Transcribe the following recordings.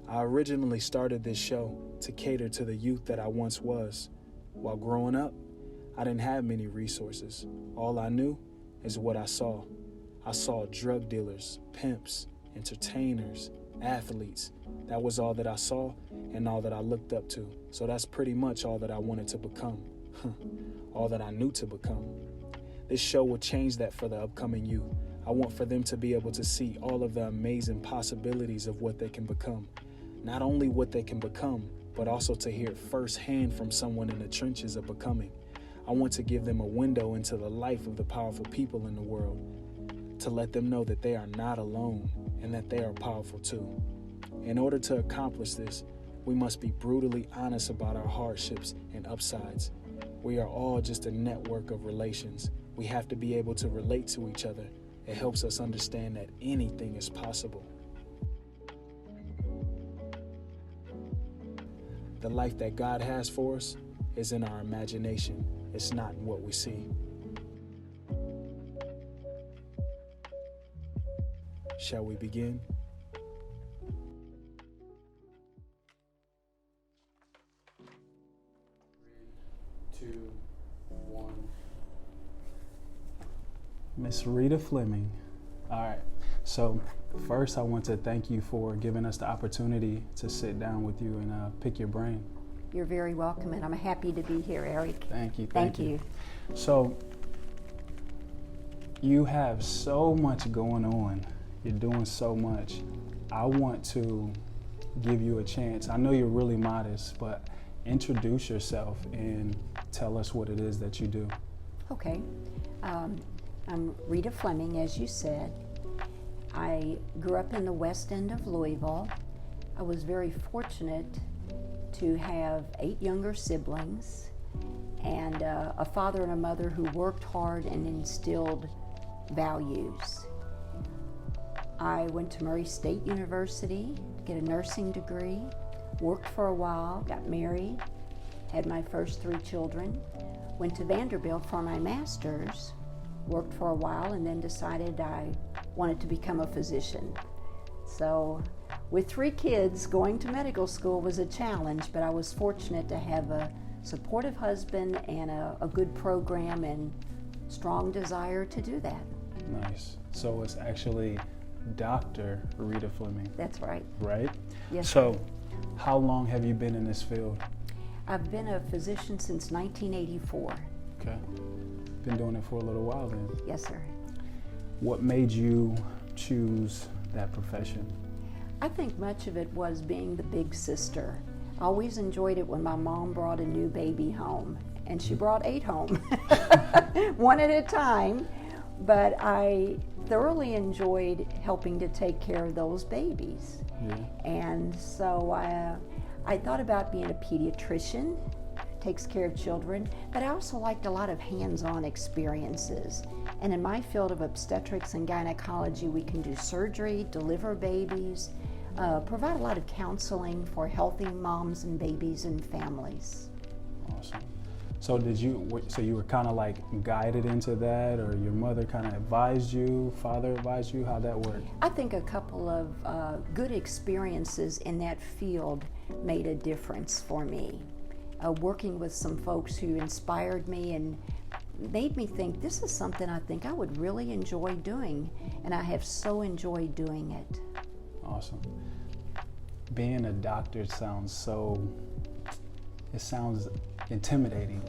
I originally started this show to cater to the youth that I once was. While growing up, I didn't have many resources. All I knew is what I saw. I saw drug dealers, pimps, entertainers, athletes. That was all that I saw and all that I looked up to. So that's pretty much all that I wanted to become. All that I knew to become. This show will change that for the upcoming youth. I want for them to be able to see all of the amazing possibilities of what they can become. Not only what they can become, but also to hear it firsthand from someone in the trenches of becoming. I want to give them a window into the life of the powerful people in the world, to let them know that they are not alone and that they are powerful too. In order to accomplish this, we must be brutally honest about our hardships and upsides. We are all just a network of relations. We have to be able to relate to each other. It helps us understand that anything is possible. The life that God has for us is in our imagination. It's not in what we see. Shall we begin? Three, two, one. Miss Rita Flemming. All right. So first, I want to thank you for giving us the opportunity to sit down with you and pick your brain. You're very welcome, and I'm happy to be here, Eric. Thank you. Thank you. So you have so much going on. You're doing so much. I want to give you a chance. I know you're really modest, but introduce yourself and tell us what it is that you do. Okay. I'm Rita Flemming, as you said. I grew up in the west end of Louisville. I was very fortunate to have 8 younger siblings and a father and a mother who worked hard and instilled values. I went to Murray State University to get a nursing degree, worked for a while, got married, had my first 3 children, went to Vanderbilt for my master's, worked for a while, and then decided I wanted to become a physician. So with 3 kids, going to medical school was a challenge, but I was fortunate to have a supportive husband and a good program and strong desire to do that. Nice. So it's actually Dr. Rita Flemming. That's right. Right? Yes. So how long have you been in this field? I've been a physician since 1984. Okay. Been doing it for a little while then. Yes, sir. What made you choose that profession? I think much of it was being the big sister. I always enjoyed it when my mom brought a new baby home, and she brought 8 home, one at a time, but I thoroughly enjoyed helping to take care of those babies. Yeah. And so I thought about being a pediatrician, takes care of children, but I also liked a lot of hands-on experiences. And in my field of obstetrics and gynecology, we can do surgery, deliver babies, provide a lot of counseling for healthy moms and babies and families. Awesome. So you were kind of like guided into that, or your mother kind of advised you, father advised you? How'd that work? I think a couple of good experiences in that field made a difference for me. Working with some folks who inspired me and made me think this is something I think I would really enjoy doing, and I have so enjoyed doing it. Awesome. Being a doctor sounds intimidating.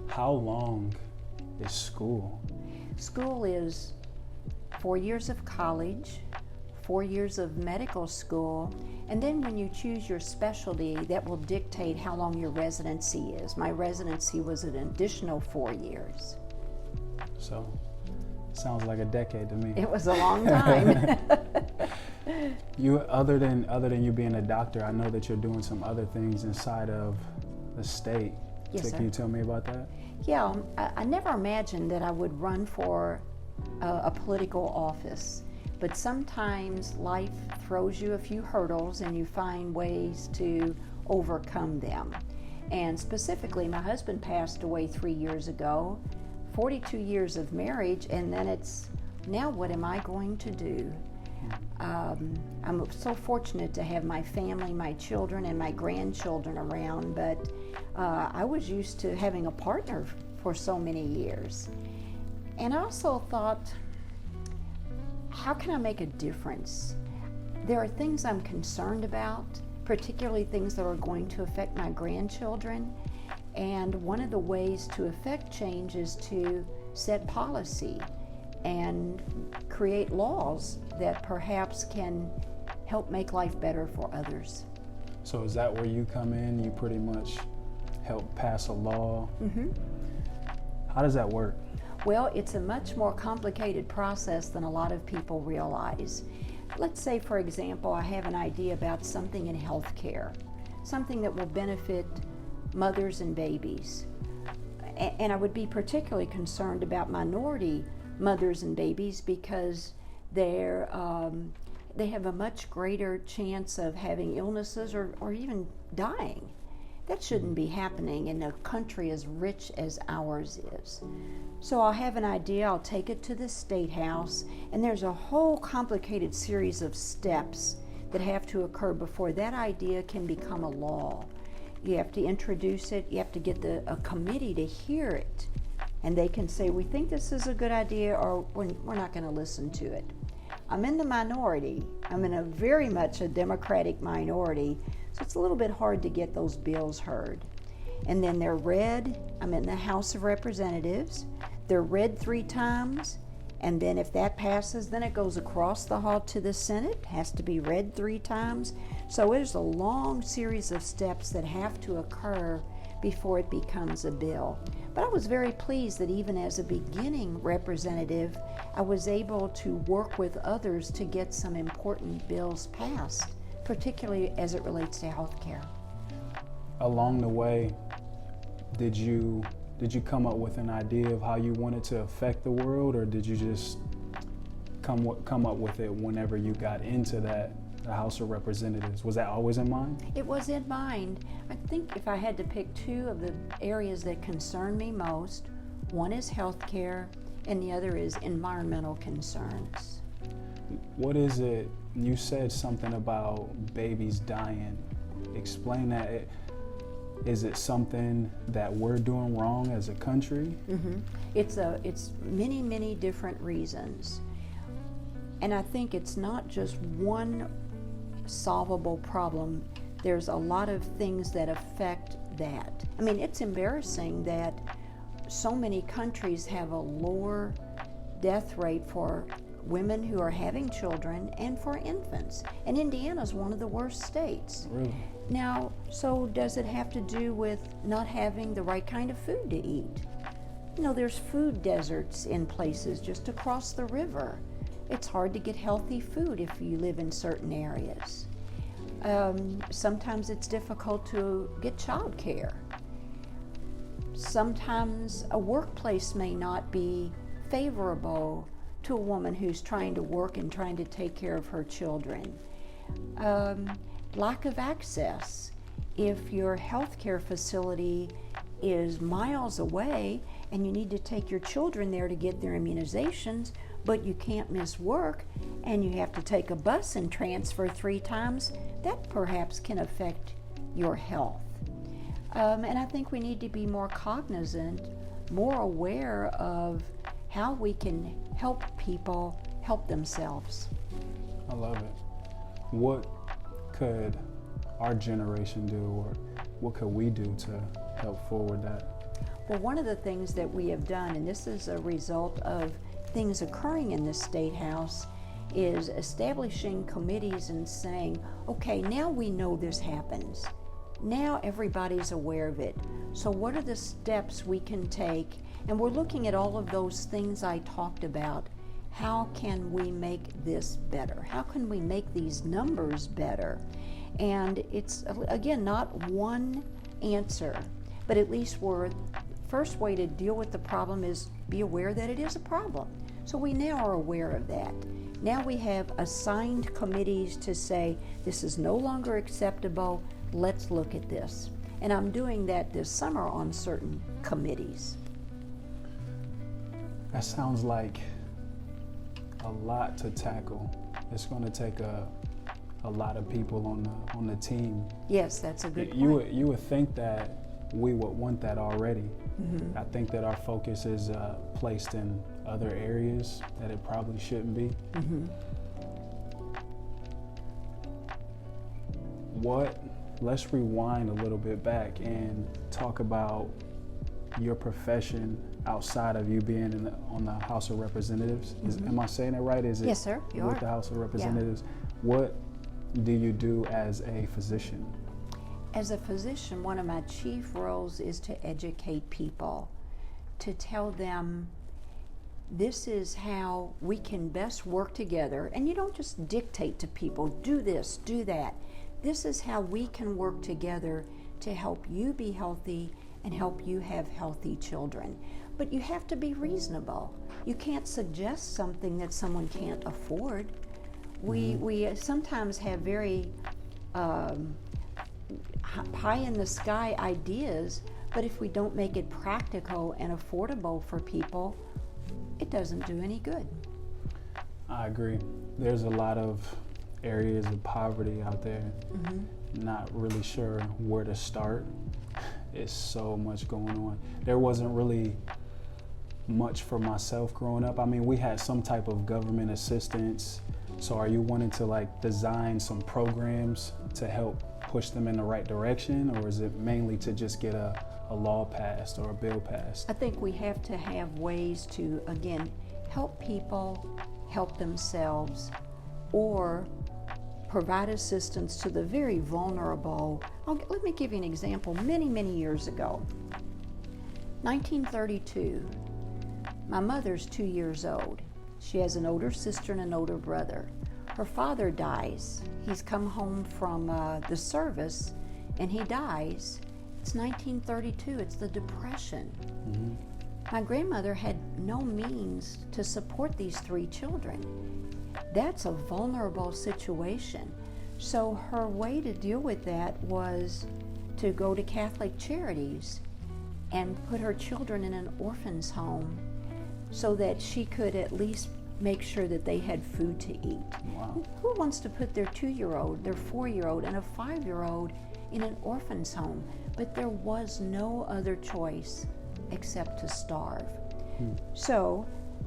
How long is school? School is 4 years of college, 4 years of medical school, and then when you choose your specialty, that will dictate how long your residency is. My residency was an additional 4 years. So, sounds like a decade to me. It was a long time. Other than you being a doctor, I know that you're doing some other things inside of the state. Yes, so sir. Can you tell me about that? Yeah, I never imagined that I would run for a political office, but sometimes life throws you a few hurdles and you find ways to overcome them. And specifically, my husband passed away 3 years ago, 42 years of marriage, and then it's, now what am I going to do? I'm so fortunate to have my family, my children, and my grandchildren around, but I was used to having a partner for so many years. And I also thought, how can I make a difference? There are things I'm concerned about, particularly things that are going to affect my grandchildren. And one of the ways to affect change is to set policy and create laws that perhaps can help make life better for others. So is that where you come in? You pretty much help pass a law? Mm-hmm. How does that work? Well, it's a much more complicated process than a lot of people realize. Let's say, for example, I have an idea about something in healthcare, something that will benefit mothers and babies. And I would be particularly concerned about minority mothers and babies because they have a much greater chance of having illnesses or even dying. That shouldn't be happening in a country as rich as ours is. So I'll have an idea, I'll take it to the State House, and there's a whole complicated series of steps that have to occur before that idea can become a law. You have to introduce it, you have to get a committee to hear it, and they can say, we think this is a good idea, or we're not going to listen to it. I'm in the minority. I'm in a very much a Democratic minority, so it's a little bit hard to get those bills heard. And then they're read. I'm in the House of Representatives. They're read 3 times, and then if that passes, then it goes across the hall to the Senate, has to be read 3 times. So there's a long series of steps that have to occur before it becomes a bill. But I was very pleased that even as a beginning representative, I was able to work with others to get some important bills passed, particularly as it relates to health care. Along the way, did you come up with an idea of how you wanted to affect the world, or did you just come up with it whenever you got into the House of Representatives? Was that always in mind? It was in mind. I think if I had to pick 2 of the areas that concern me most, one is healthcare and the other is environmental concerns. What is it? You said something about babies dying. Explain that. Is it something that we're doing wrong as a country? Mm-hmm. It's many, many different reasons. And I think it's not just one solvable problem. There's a lot of things that affect that. I mean, it's embarrassing that so many countries have a lower death rate for women who are having children and for infants. And Indiana's one of the worst states. Really? Now, so does it have to do with not having the right kind of food to eat? You know, there's food deserts in places just across the river. It's hard to get healthy food if you live in certain areas. Sometimes it's difficult to get child care. Sometimes a workplace may not be favorable to a woman who's trying to work and trying to take care of her children. Lack of access. If your healthcare facility is miles away and you need to take your children there to get their immunizations, but you can't miss work and you have to take a bus and transfer 3 times, that perhaps can affect your health. And I think we need to be more cognizant, more aware of how we can help people help themselves. I love it. What could our generation do, or what could we do to help forward that? Well, one of the things that we have done, and this is a result of things occurring in the State House, is establishing committees and saying, okay, now we know this happens. Now everybody's aware of it. So what are the steps we can take? And we're looking at all of those things I talked about. How can we make this better? How can we make these numbers better? And it's, again, not one answer, but at least first way to deal with the problem is be aware that it is a problem. So we now are aware of that. Now we have assigned committees to say, this is no longer acceptable, let's look at this. And I'm doing that this summer on certain committees. That sounds like a lot to tackle. it's going to take a lot of people on the team. Yes, that's a good point. You would think that we would want that already. Mm-hmm. I think that our focus is placed in other areas that it probably shouldn't be. Mm-hmm. Let's rewind a little bit back and talk about your profession outside of you being on the House of Representatives. Mm-hmm. Am I saying it right? Is it yes, sir. You with are. the House of Representatives? Yeah. What do you do as a physician? As a physician, one of my chief roles is to educate people, to tell them this is how we can best work together. And you don't just dictate to people, do this, do that. This is how we can work together to help you be healthy and help you have healthy children. But you have to be reasonable. You can't suggest something that someone can't afford. We sometimes have very pie in the sky ideas, but if we don't make it practical and affordable for people, it doesn't do any good. I agree. There's a lot of areas of poverty out there. Mm-hmm. Not really sure where to start. It's so much going on. There wasn't really much for myself growing up. I mean, we had some type of government assistance. So are you wanting to like design some programs to help push them in the right direction, or is it mainly to just get a law passed or a bill passed? I think we have to have ways to, again, help people help themselves or provide assistance to the very vulnerable. Let me give you an example. Many, many years ago, 1932, my mother's 2 years old. She has an older sister and an older brother. Her father dies. He's come home from the service and he dies. It's 1932, it's the Depression. Mm-hmm. My grandmother had no means to support these 3 children. That's a vulnerable situation. So her way to deal with that was to go to Catholic Charities and put her children in an orphan's home so that she could at least make sure that they had food to eat. Wow. Who wants to put their 2-year-old, their 4-year-old, and a 5-year-old in an orphan's home? But there was no other choice except to starve. So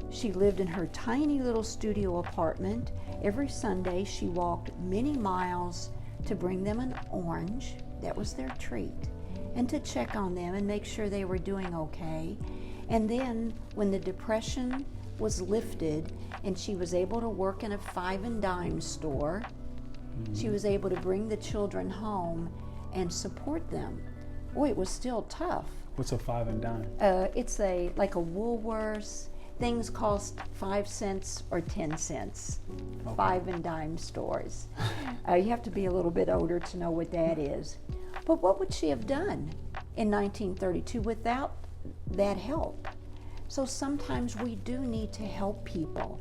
she lived in her tiny little studio apartment. Every Sunday she walked many miles to bring them an orange. That was their treat. And to check on them and make sure they were doing okay. And then when the Depression was lifted and she was able to work in a 5 and dime store, she was able to bring the children home and support them. Boy, it was still tough. What's a 5 and dime? It's like a Woolworths. Things cost 5 cents or 10 cents. Okay. 5 and dime stores. You have to be a little bit older to know what that is. But what would she have done in 1932 without that help? So sometimes we do need to help people,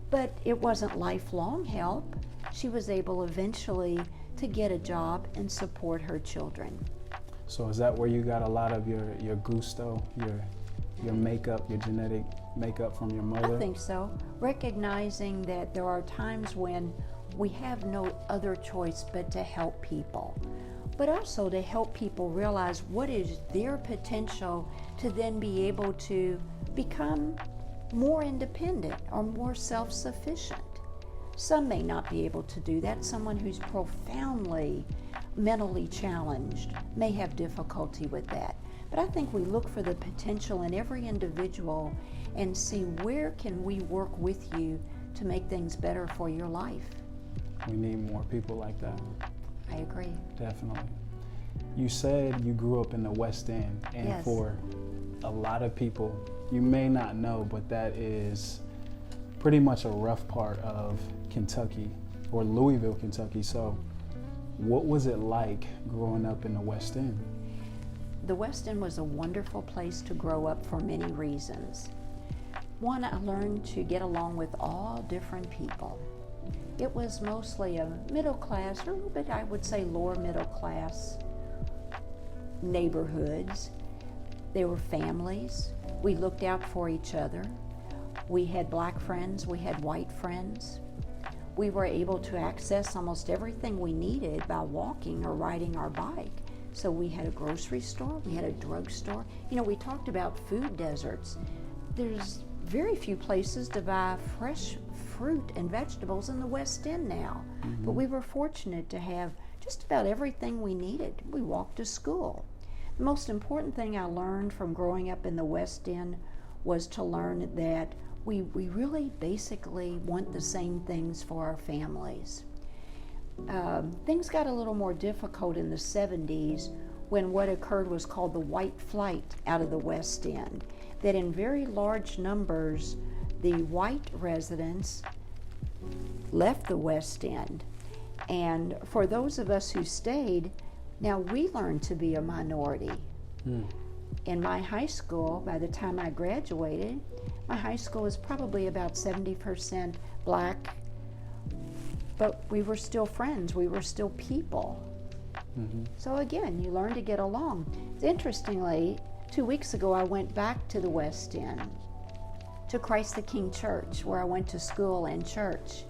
but it wasn't lifelong help. She was able eventually to get a job and support her children. So is that where you got a lot of your gusto, your makeup, your genetic makeup from your mother? I think so. Recognizing that there are times when we have no other choice but to help people, but also to help people realize what is their potential to then be able to become more independent or more self-sufficient. Some may not be able to do that. Someone who's profoundly mentally challenged may have difficulty with that. But I think we look for the potential in every individual and see where can we work with you to make things better for your life. We need more people like that. I agree. Definitely. You said you grew up in the West End, and Yes. For a lot of people, you may not know, but that is pretty much a rough part of Kentucky, or Louisville, Kentucky. So what was it like growing up in the West End? The West End was a wonderful place to grow up for many reasons. One, I learned to get along with all different people. It was mostly a middle class, or a little bit, I would say, lower middle class neighborhoods. They were families. We looked out for each other. We had black friends, we had white friends. we were able to access almost everything we needed by walking or riding our bike. So we had a grocery store, we had a drugstore. You know, we talked about food deserts. There's very few places to buy fresh fruit and vegetables in the West End now. But we were fortunate to have just about everything we needed. We walked to school. The most important thing I learned from growing up in the West End was to learn that we really basically want the same things for our families. Things got a little more difficult in the 70s when what occurred was called the white flight out of the West End, that in very large numbers the white residents left the West End. And for those of us who stayed, now we learned to be a minority. In my high school, by the time I graduated, my high school was probably about 70% black, but we were still friends, we were still people. So again, you learn to get along. Interestingly, 2 weeks ago I went back to the West End, to Christ the King Church, where I went to school and church.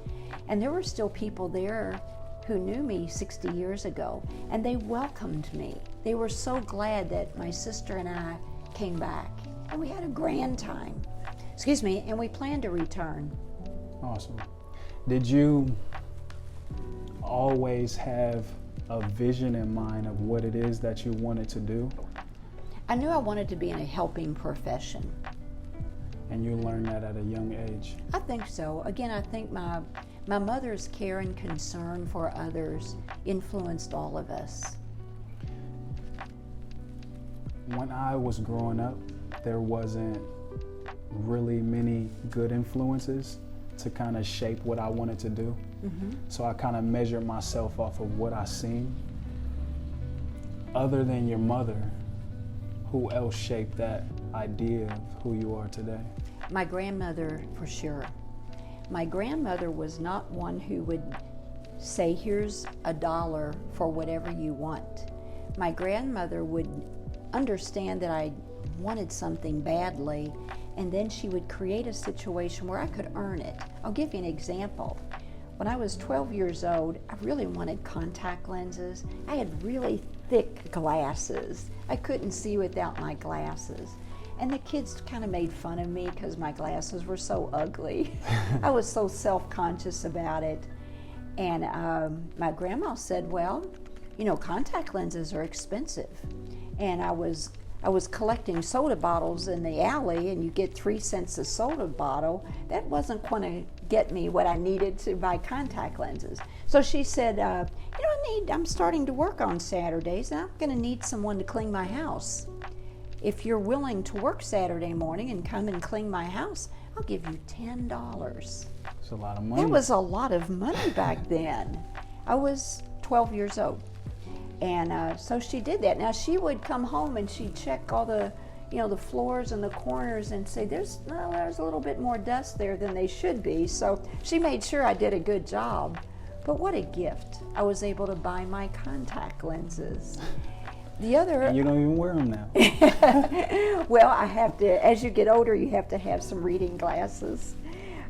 And there were still people there who knew me 60 years ago, and they welcomed me. They were so glad that my sister and I came back, and we had a grand time. And we plan to return. Awesome. Did you always have a vision in mind of what it is that you wanted to do? I knew I wanted to be in a helping profession. And you learned that at a young age? I think so. Again, I think my mother's care and concern for others influenced all of us. When I was growing up, there wasn't really many good influences to kind of shape what I wanted to do. So I kind of measured myself off of what I seen. Other than your mother, who else shaped that idea of who you are today? My grandmother, for sure. My grandmother was not one who would say, here's $1 for whatever you want. My grandmother would understand that I wanted something badly, and then she would create a situation where I could earn it. I'll give you an example. When I was 12 years old, I really wanted contact lenses. I had really thick glasses. I couldn't see without my glasses. And the kids kind of made fun of me because my glasses were so ugly. I was so self-conscious about it. And my grandma said, well, you know, contact lenses are expensive. And I was collecting soda bottles in the alley, and you get 3 cents a soda bottle. That wasn't going to get me what I needed to buy contact lenses. So she said, I'm starting to work on Saturdays, and I'm going to need someone to clean my house. If you're willing to work Saturday morning and come and clean my house, I'll give you $10. It's a lot of money. That was a lot of money back then. I was 12 years old. And so she did that. Now she would come home and she'd check all the floors and the corners and say, there's a little bit more dust there than they should be. So she made sure I did a good job. But what a gift. I was able to buy my contact lenses. And you don't even wear them now. Well, I have to, as you get older, you have to have some reading glasses.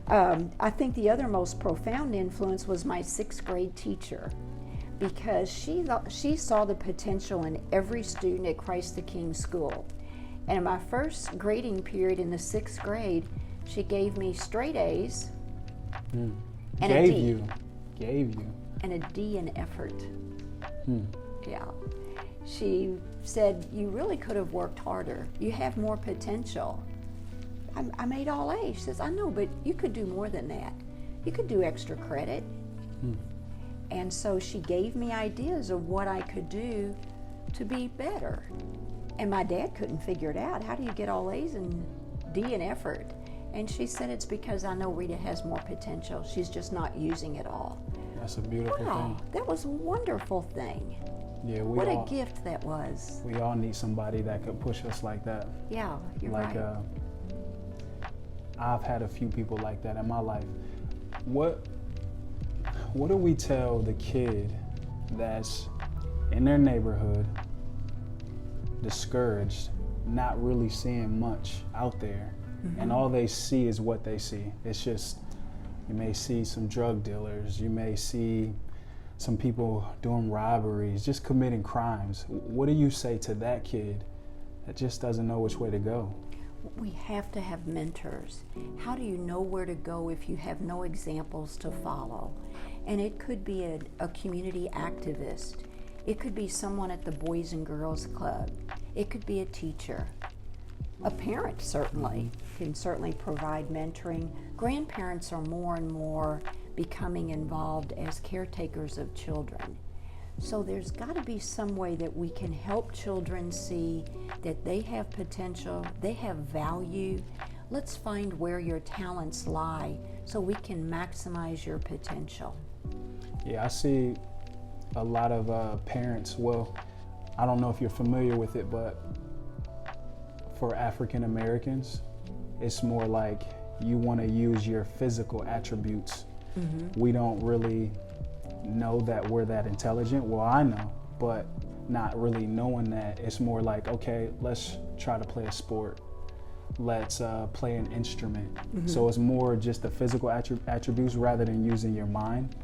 I think the other most profound influence was my 6th grade teacher, because she saw the potential in every student at Christ the King School. And in my first grading period in the 6th grade, she gave me straight A's and a D. Gave you. And a D in effort. Yeah. She said, you really could have worked harder. You have more potential. I made all A's. She says, I know, but you could do more than that. You could do extra credit. And so she gave me ideas of what I could do to be better. And my dad couldn't figure it out. How do you get all A's and D in effort? And she said, it's because I know Rita has more potential. She's just not using it all. That's a beautiful thing. That was a wonderful thing. Yeah, what a gift that was. We all need somebody that could push us like that. Yeah, you're right. I've had a few people like that in my life. What do we tell the kid that's in their neighborhood, discouraged, not really seeing much out there, and all they see is what they see? It's just, You may see some drug dealers. You may see some people doing robberies, just committing crimes. What do you say to that kid that just doesn't know which way to go? We have to have mentors. How do you know where to go if you have no examples to follow? And it could be a community activist. It could be someone at the Boys and Girls Club. It could be a teacher. A parent certainly can provide mentoring. Grandparents are more and more becoming involved as caretakers of children. So there's got to be some way that we can help children see that they have potential, they have value. Let's find where your talents lie so we can maximize your potential. Yeah, I see a lot of parents, well, I don't know if you're familiar with it, but for African Americans, it's more like you want to use your physical attributes. We don't really know that we're that intelligent. Well, I know, but not really knowing that. It's more like, okay, let's try to play a sport. Let's play an instrument. So it's more just the physical attributes rather than using your mind.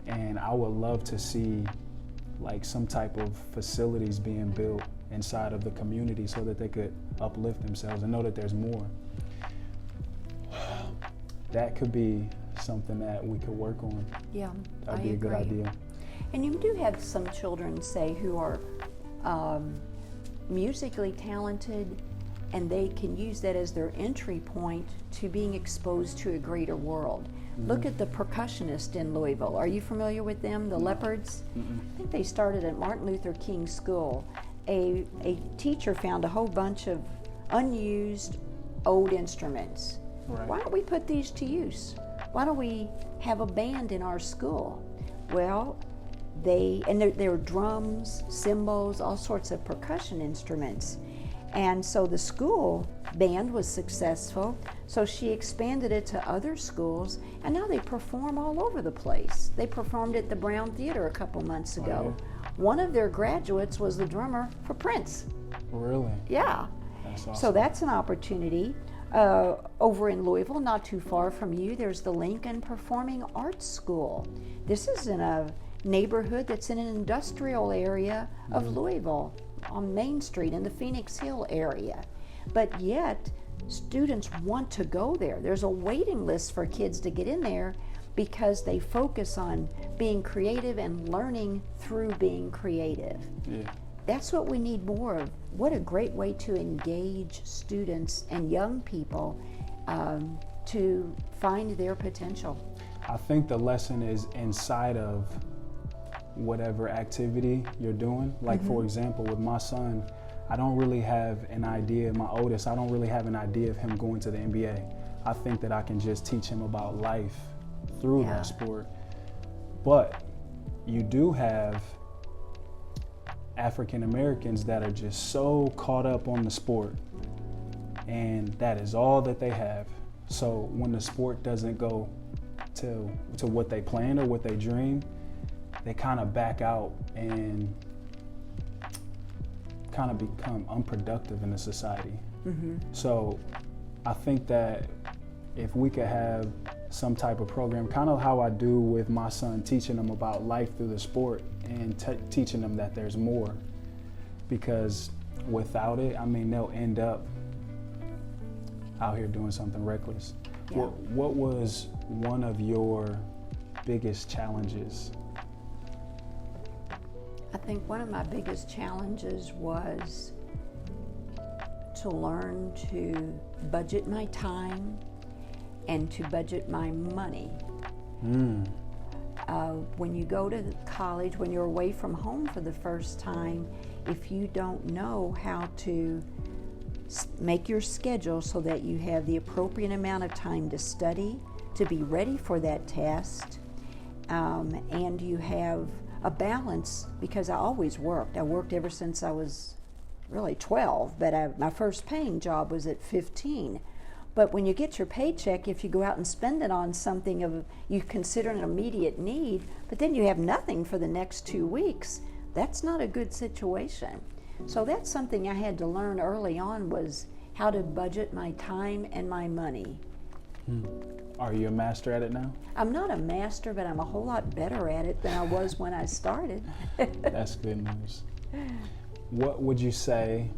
And I would love to see like some type of facilities being built inside of the community so that they could uplift themselves and know that there's more. That could be something that we could work on. Yeah, That'd be a good idea. And you do have some children, say, who are musically talented, and they can use that as their entry point to being exposed to a greater world. Look at the percussionist in Louisville. Are you familiar with them, the Leopards? I think they started at Martin Luther King School. A teacher found a whole bunch of unused old instruments. Why don't we put these to use? Why don't we have a band in our school? Well, there were drums, cymbals, all sorts of percussion instruments. And so the school band was successful, so she expanded it to other schools, and now they perform all over the place. They performed at the Brown Theater a couple months ago. One of their graduates was the drummer for Prince. Really? Yeah. That's awesome. So that's an opportunity. Over in Louisville, not too far from you, there's the Lincoln Performing Arts School. This is in a neighborhood that's in an industrial area of Louisville, on Main Street in the Phoenix Hill area. But yet, students want to go there. There's a waiting list for kids to get in there because they focus on being creative and learning through being creative. Yeah. That's what we need more of. What a great way to engage students and young people to find their potential. I think the lesson is inside of whatever activity you're doing. Like for example, with my son, I don't really have an idea, my oldest, I don't really have an idea of him going to the NBA. I think that I can just teach him about life through that sport. But you do have African Americans that are just so caught up on the sport, and that is all that they have. So when the sport doesn't go to what they planned or what they dreamed, they kind of back out and kind of become unproductive in the society. So I think that if we could have some type of program, kind of how I do with my son, teaching them about life through the sport and teaching them that there's more, because without it, I mean, they'll end up out here doing something reckless. Yeah. What was one of your biggest challenges? I think one of my biggest challenges was to learn to budget my time and to budget my money. When you go to college, when you're away from home for the first time, if you don't know how to make your schedule so that you have the appropriate amount of time to study, to be ready for that test, and you have a balance, because I always worked. I worked ever since I was really 12, but my first paying job was at 15. But when you get your paycheck, if you go out and spend it on something you consider an immediate need, but then you have nothing for the next 2 weeks, that's not a good situation. So that's something I had to learn early on, was how to budget my time and my money. Are you a master at it now? I'm not a master, but I'm a whole lot better at it than I was when I started. That's good news. What would you say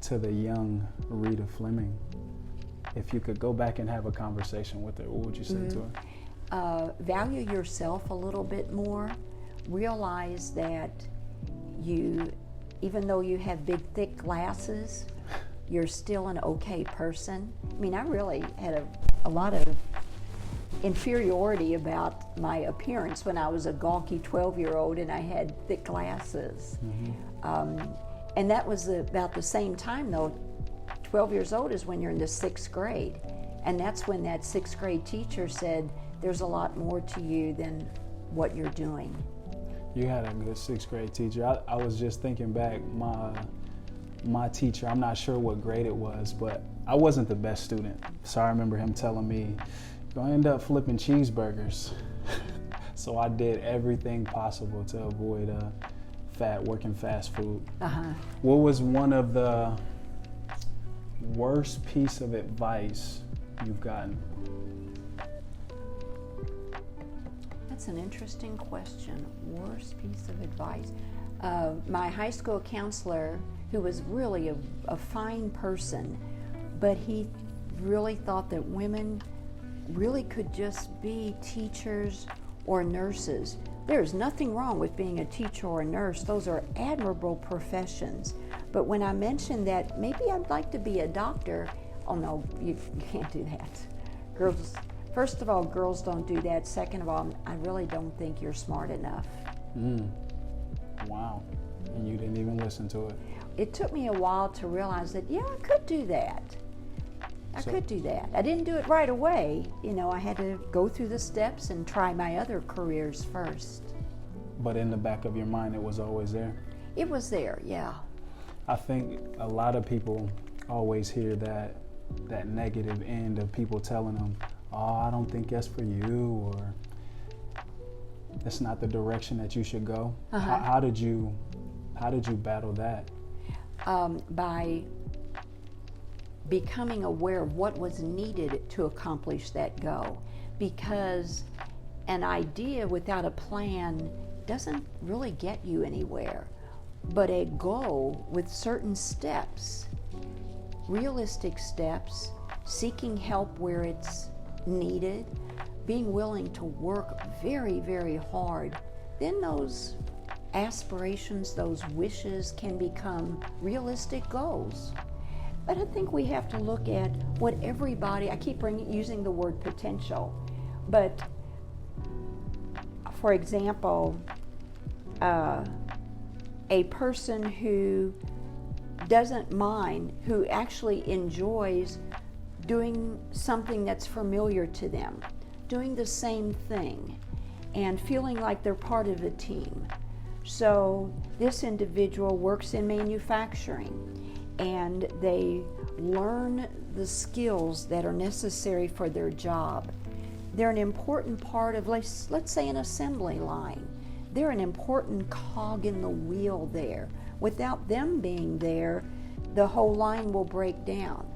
to the young Rita Flemming? If you could go back and have a conversation with her, what would you say to her? Value yourself a little bit more. Realize that even though you have big, thick glasses, you're still an okay person. I mean, I really had a lot of inferiority about my appearance when I was a gawky 12-year-old and I had thick glasses. And that was about the same time, though. 12 years old is when you're in the 6th grade. And that's when that 6th grade teacher said, there's a lot more to you than what you're doing. You had a good 6th grade teacher. I was just thinking back, my teacher, I'm not sure what grade it was, but I wasn't the best student. So I remember him telling me, you're gonna end up flipping cheeseburgers. So I did everything possible to avoid working fast food. What was one of the worst piece of advice you've gotten? That's an interesting question. Worst piece of advice. My high school counselor, who was really a fine person, but he really thought that women really could just be teachers or nurses. There's nothing wrong with being a teacher or a nurse. Those are admirable professions. But when I mentioned that maybe I'd like to be a doctor, oh no, you can't do that. Girls, first of all, girls don't do that. Second of all, I really don't think you're smart enough. Wow. And you didn't even listen to it. It took me a while to realize that, yeah, I could do that. I could do that. I didn't do it right away. I had to go through the steps and try my other careers first. But in the back of your mind, it was always there? It was there, yeah. I think a lot of people always hear that negative end of people telling them, oh, I don't think that's for you, or that's not the direction that you should go. How did you battle that? By becoming aware of what was needed to accomplish that goal. Because an idea without a plan doesn't really get you anywhere. But a goal with certain steps, realistic steps, seeking help where it's needed, being willing to work very, very hard, then those aspirations, those wishes can become realistic goals. But I think we have to look at what everybody, I keep using the word potential, but for example, a person who doesn't mind, who actually enjoys doing something that's familiar to them, doing the same thing, and feeling like they're part of a team. So this individual works in manufacturing, and they learn the skills that are necessary for their job. They're an important part of, let's say, an assembly line. They're an important cog in the wheel there. Without them being there, the whole line will break down.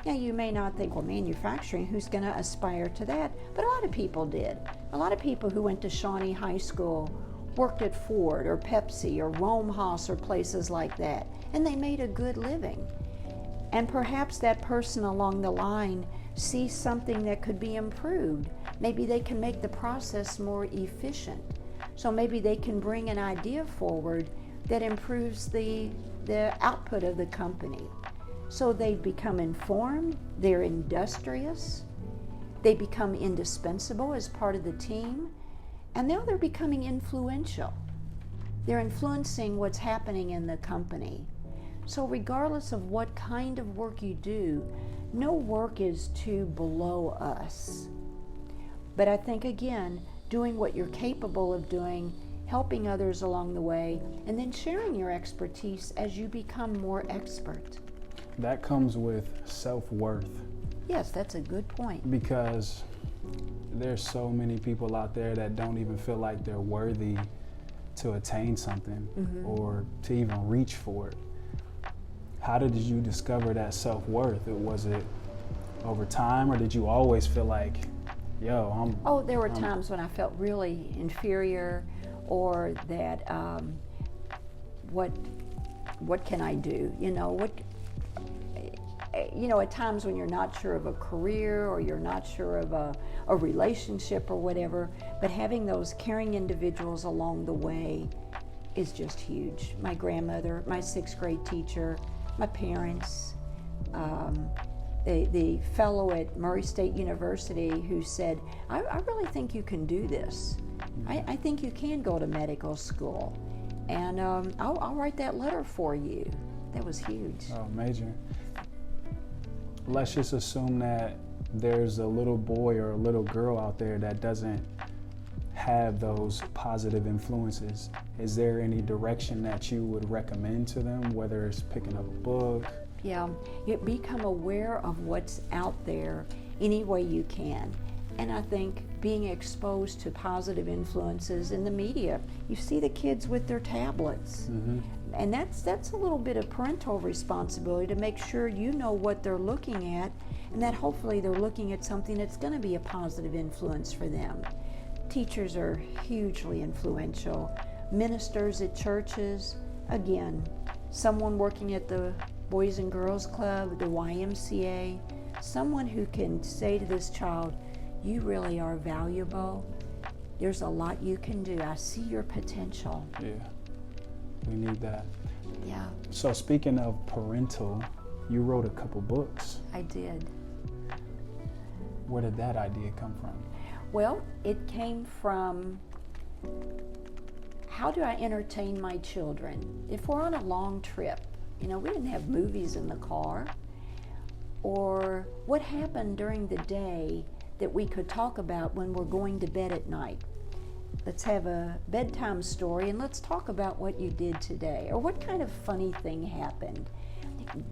Now, you may not think, well, manufacturing, who's going to aspire to that? But a lot of people did. A lot of people who went to Shawnee High School worked at Ford or Pepsi or Romehaus or places like that, and they made a good living. And perhaps that person along the line sees something that could be improved. Maybe they can make the process more efficient. So maybe they can bring an idea forward that improves the output of the company. So they become informed, they're industrious, they become indispensable as part of the team, and now they're becoming influential. They're influencing what's happening in the company. So regardless of what kind of work you do, no work is too below us. But I think, again, doing what you're capable of doing, helping others along the way, and then sharing your expertise as you become more expert. That comes with self-worth. Yes, that's a good point. Because there's so many people out there that don't even feel like they're worthy to attain something or to even reach for it. How did you discover that self-worth? Was it over time, or did you always feel like yo, there were times when I felt really inferior, or that what can I do? At times when you're not sure of a career, or you're not sure of a relationship or whatever, but having those caring individuals along the way is just huge. My grandmother, my 6th grade teacher, my parents, the fellow at Murray State University who said, I really think you can do this. I think you can go to medical school, and I'll write that letter for you. That was huge. Oh, major. Let's just assume that there's a little boy or a little girl out there that doesn't have those positive influences. Is there any direction that you would recommend to them, whether it's picking up a book? Yeah, you become aware of what's out there any way you can. And I think being exposed to positive influences in the media, you see the kids with their tablets. Mm-hmm. And that's a little bit of parental responsibility to make sure you know what they're looking at, and that hopefully they're looking at something that's going to be a positive influence for them. Teachers are hugely influential. Ministers at churches, again, someone working at the Boys and Girls Club, the YMCA, someone who can say to this child, you really are valuable. There's a lot you can do. I see your potential. Yeah, we need that. Yeah. So speaking of parental, you wrote a couple books. I did. Where did that idea come from? Well, it came from, how do I entertain my children? If we're on a long trip, we didn't have movies in the car, or what happened during the day that we could talk about when we're going to bed at night. Let's have a bedtime story, and let's talk about what you did today, or what kind of funny thing happened.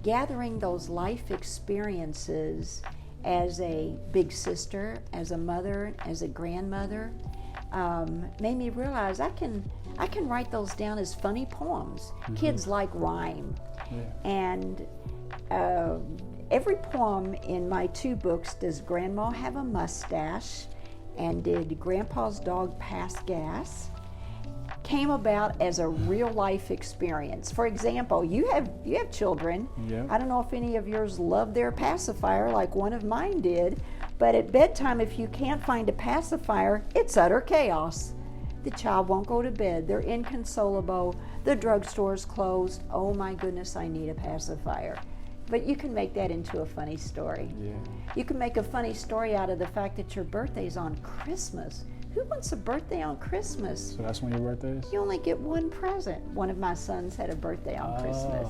Gathering those life experiences as a big sister, as a mother, as a grandmother, made me realize I can write those down as funny poems. Mm-hmm. Kids like rhyme. Yeah. And every poem in my 2 books, Does Grandma Have a Mustache? And Did Grandpa's Dog Pass Gas? Came about as a real life experience. For example, you have children. Yeah. I don't know if any of yours love their pacifier like one of mine did, but at bedtime, if you can't find a pacifier, it's utter chaos. The child won't go to bed. They're inconsolable. The drugstore's closed. Oh my goodness, I need a pacifier. But you can make that into a funny story. Yeah. You can make a funny story out of the fact that your birthday's on Christmas. Who wants a birthday on Christmas? So that's when your birthday is? You only get one present. One of my sons had a birthday on Christmas.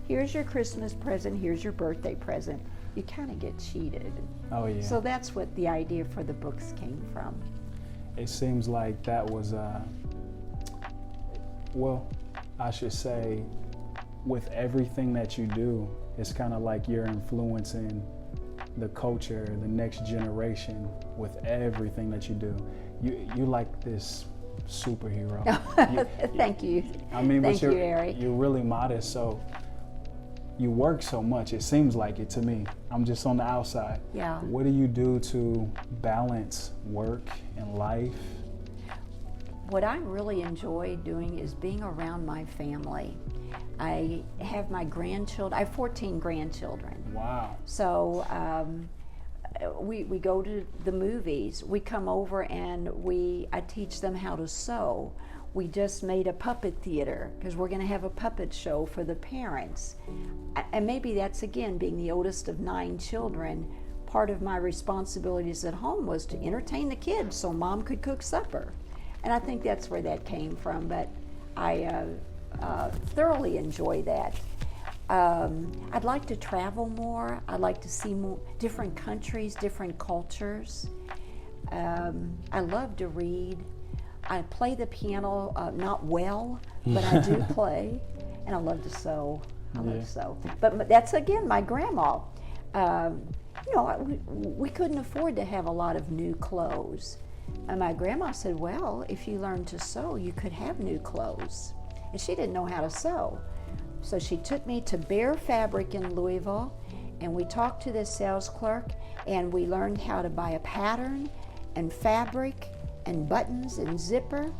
Here's your Christmas present, here's your birthday present. You kind of get cheated. Oh, yeah. So that's what the idea for the books came from. It seems like that was, well, I should say, with everything that you do, it's kind of like you're influencing the culture, the next generation with everything that you do. You like this superhero. Thank you. I mean, Thank but you, Eric. You're really modest, so you work so much. It seems like it to me. I'm just on the outside. Yeah. What do you do to balance work and life? What I really enjoy doing is being around my family. I have my grandchildren. I have 14 grandchildren. Wow. So we go to the movies. We come over and I teach them how to sew. We just made a puppet theater because we're going to have a puppet show for the parents. And maybe that's, again, being the oldest of 9 children, part of my responsibilities at home was to entertain the kids so Mom could cook supper. And I think that's where that came from, but I thoroughly enjoy that. I'd like to travel more. I'd like to see more different countries, different cultures. I love to read. I play the piano, not well, but I do play, and I love to sew. I love to sew. But that's, again, my grandma. We couldn't afford to have a lot of new clothes. And my grandma said, well, if you learn to sew, you could have new clothes. And she didn't know how to sew. So she took me to Bear Fabric in Louisville, and we talked to the sales clerk, and we learned how to buy a pattern, and fabric and buttons and zipper.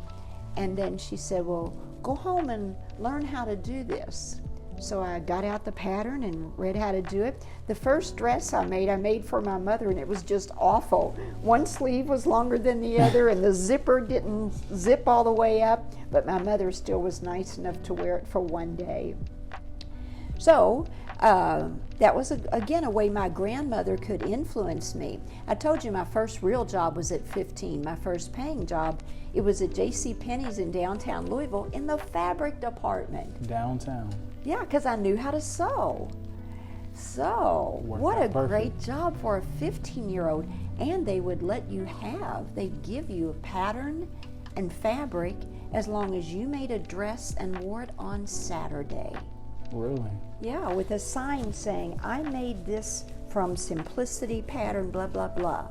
And then she said, well, go home and learn how to do this. So I got out the pattern and read how to do it. The first dress I made for my mother, and it was just awful. One sleeve was longer than the other, and the zipper didn't zip all the way up, but my mother still was nice enough to wear it for one day. So that was, again, a way my grandmother could influence me. I told you my first real job was at 15. My first paying job, it was at JCPenney's in downtown Louisville in the fabric department. Downtown. Yeah, because I knew how to sew. So, what a great job for a 15-year-old. And they would let you they'd give you a pattern and fabric as long as you made a dress and wore it on Saturday. Really? Yeah, with a sign saying, I made this from Simplicity Pattern, blah, blah, blah.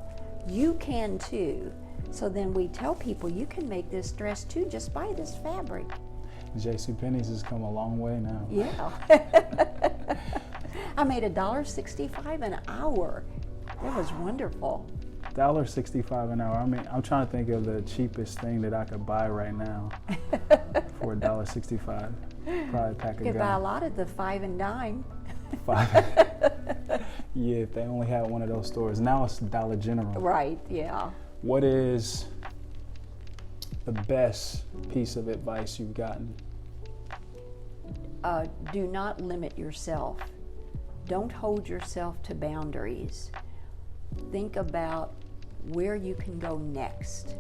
You can too. So then we tell people, you can make this dress too, just buy this fabric. JCPenney's has come a long way now. Yeah. I made $1.65 an hour. That was wonderful. $1.65 an hour. I mean, I'm trying to think of the cheapest thing that I could buy right now for $1.65. Probably a pack of You could gum. buy a lot at the 5 and dime. Yeah, if they only had one of those stores. Now it's Dollar General. Right, yeah. What is the best piece of advice you've gotten? Do not limit yourself. Don't hold yourself to boundaries. Think about where you can go next,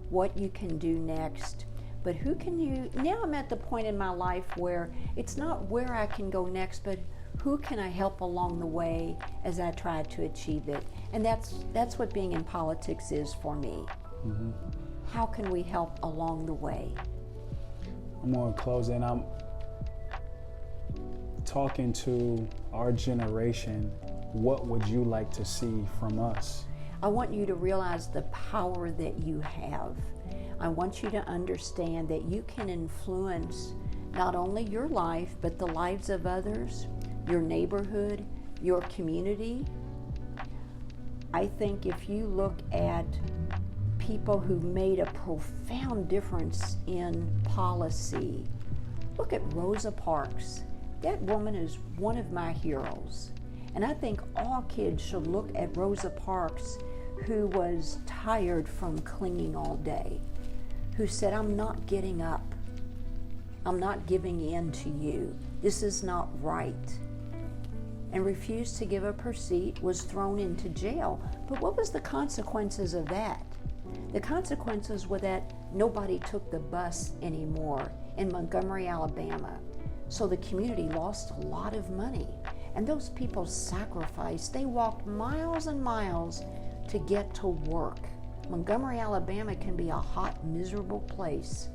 what you can do next. But who can you, now I'm at the point in my life where it's not where I can go next, but who can I help along the way as I try to achieve it? And that's what being in politics is for me. Mm-hmm. How can we help along the way? I'm going to close in. I'm talking to our generation. What would you like to see from us? I want you to realize the power that you have. I want you to understand that you can influence not only your life, but the lives of others, your neighborhood, your community. I think if you look at people who've made a profound difference in policy, look at Rosa Parks. That woman is one of my heroes. And I think all kids should look at Rosa Parks, who was tired from clinging all day, who said, I'm not getting up. I'm not giving in to you. This is not right. And refused to give up her seat, was thrown into jail. But what was the consequences of that? The consequences were that nobody took the bus anymore in Montgomery, Alabama. So the community lost a lot of money. And those people sacrificed. They walked miles and miles to get to work. Montgomery, Alabama can be a hot, miserable place,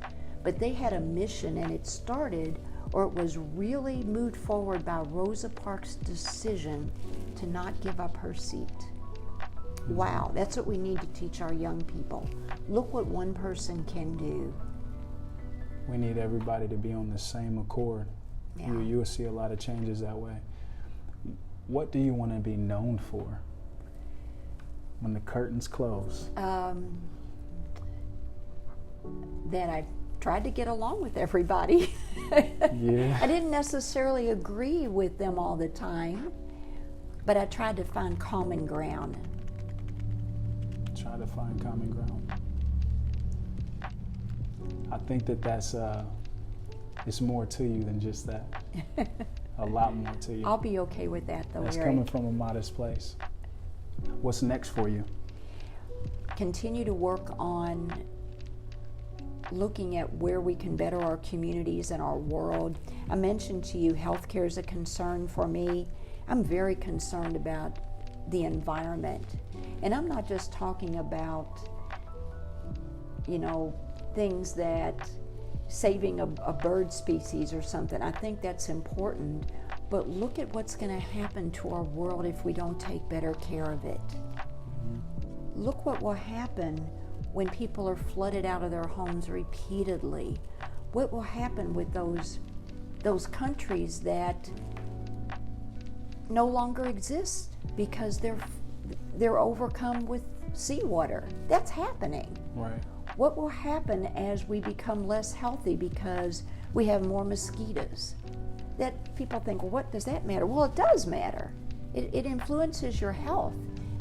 but they had a mission, and it started, or it was really moved forward by Rosa Parks' decision to not give up her seat. Wow, that's what we need to teach our young people. Look what one person can do. We need everybody to be on the same accord. Yeah. You'll see a lot of changes that way. What do you want to be known for when the curtains close? That I tried to get along with everybody. Yeah. I didn't necessarily agree with them all the time, but I tried to find common ground. Try to find common ground. I think that's it's more to you than just that. A lot more to you. I'll be okay with that, though, That's Eric. coming from a modest place. What's next for you? Continue to work on looking at where we can better our communities and our world. I mentioned to you healthcare is a concern for me. I'm very concerned about the environment. And I'm not just talking about, things that saving a bird species or something. I think that's important, but look at what's going to happen to our world if we don't take better care of it. Look what will happen when people are flooded out of their homes repeatedly. What will happen with those countries that no longer exist because they're overcome with seawater. That's happening. Right. What will happen as we become less healthy because we have more mosquitoes? That people think, well, what does that matter? Well, it does matter. It influences your health.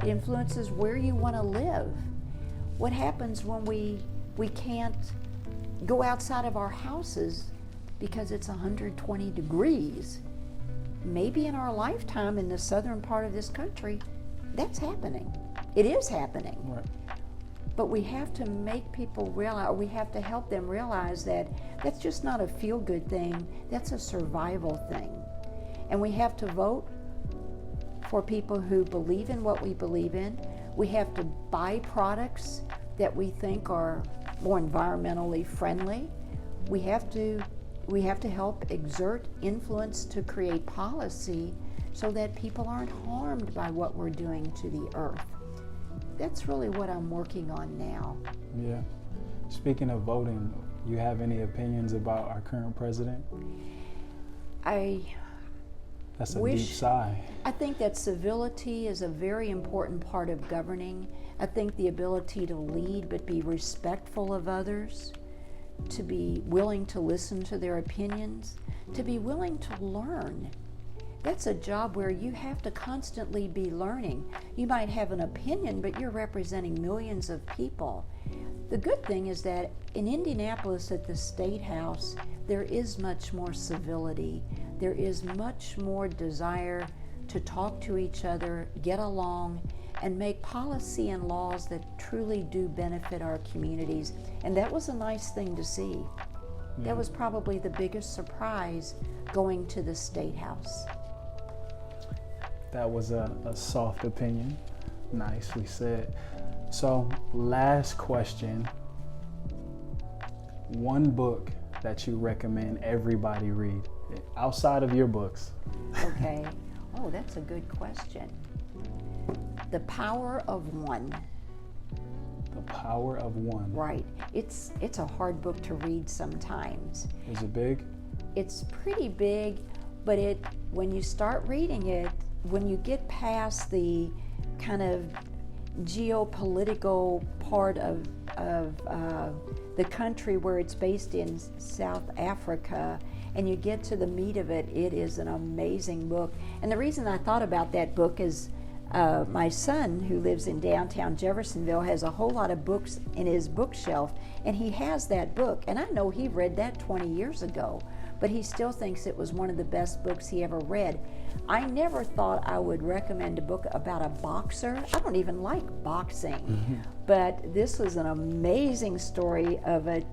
It influences where you want to live. What happens when we can't go outside of our houses because it's 120 degrees? Maybe in our lifetime in the southern part of this country, that's happening. It is happening. Right. But we have to make people realize, or we have to help them realize that that's just not a feel-good thing, that's a survival thing. And we have to vote for people who believe in what we believe in. We have to buy products that we think are more environmentally friendly. We have to help exert influence to create policy so that people aren't harmed by what we're doing to the earth. That's really what I'm working on now. Yeah. Speaking of voting, you have any opinions about our current president? That's a deep sigh. I think that civility is a very important part of governing. I think the ability to lead but be respectful of others, to be willing to listen to their opinions, to be willing to learn. That's a job where you have to constantly be learning. You might have an opinion, but you're representing millions of people. The good thing is that in Indianapolis at the State House, there is much more civility. There is much more desire to talk to each other, get along, and make policy and laws that truly do benefit our communities. And that was a nice thing to see. Yeah. That was probably the biggest surprise going to the State House. That was a soft opinion. Nicely said. So, last question. One book that you recommend everybody read, outside of your books. Okay. Oh, that's a good question. The Power of One. The Power of One. Right. It's a hard book to read sometimes. Is it big? It's pretty big, but when you start reading it, when you get past the kind of geopolitical part of the country where it's based in South Africa, and you get to the meat of it, it is an amazing book. And the reason I thought about that book is my son, who lives in downtown Jeffersonville, has a whole lot of books in his bookshelf, and he has that book. And I know he read that 20 years ago, but he still thinks it was one of the best books he ever read. I never thought I would recommend a book about a boxer. I don't even like boxing, but this was an amazing story of a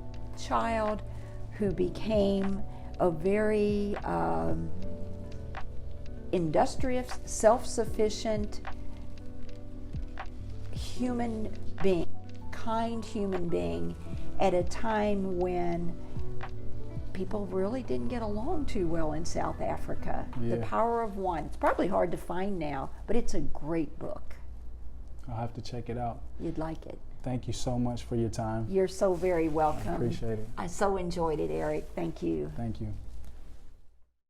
child who became a very industrious, self-sufficient human being, kind human being, at a time when people really didn't get along too well in South Africa. Yeah. The Power of One. It's probably hard to find now, but it's a great book. I'll have to check it out. You'd like it. Thank you so much for your time. You're so very welcome. I appreciate it. I so enjoyed it, Eric. Thank you. Thank you.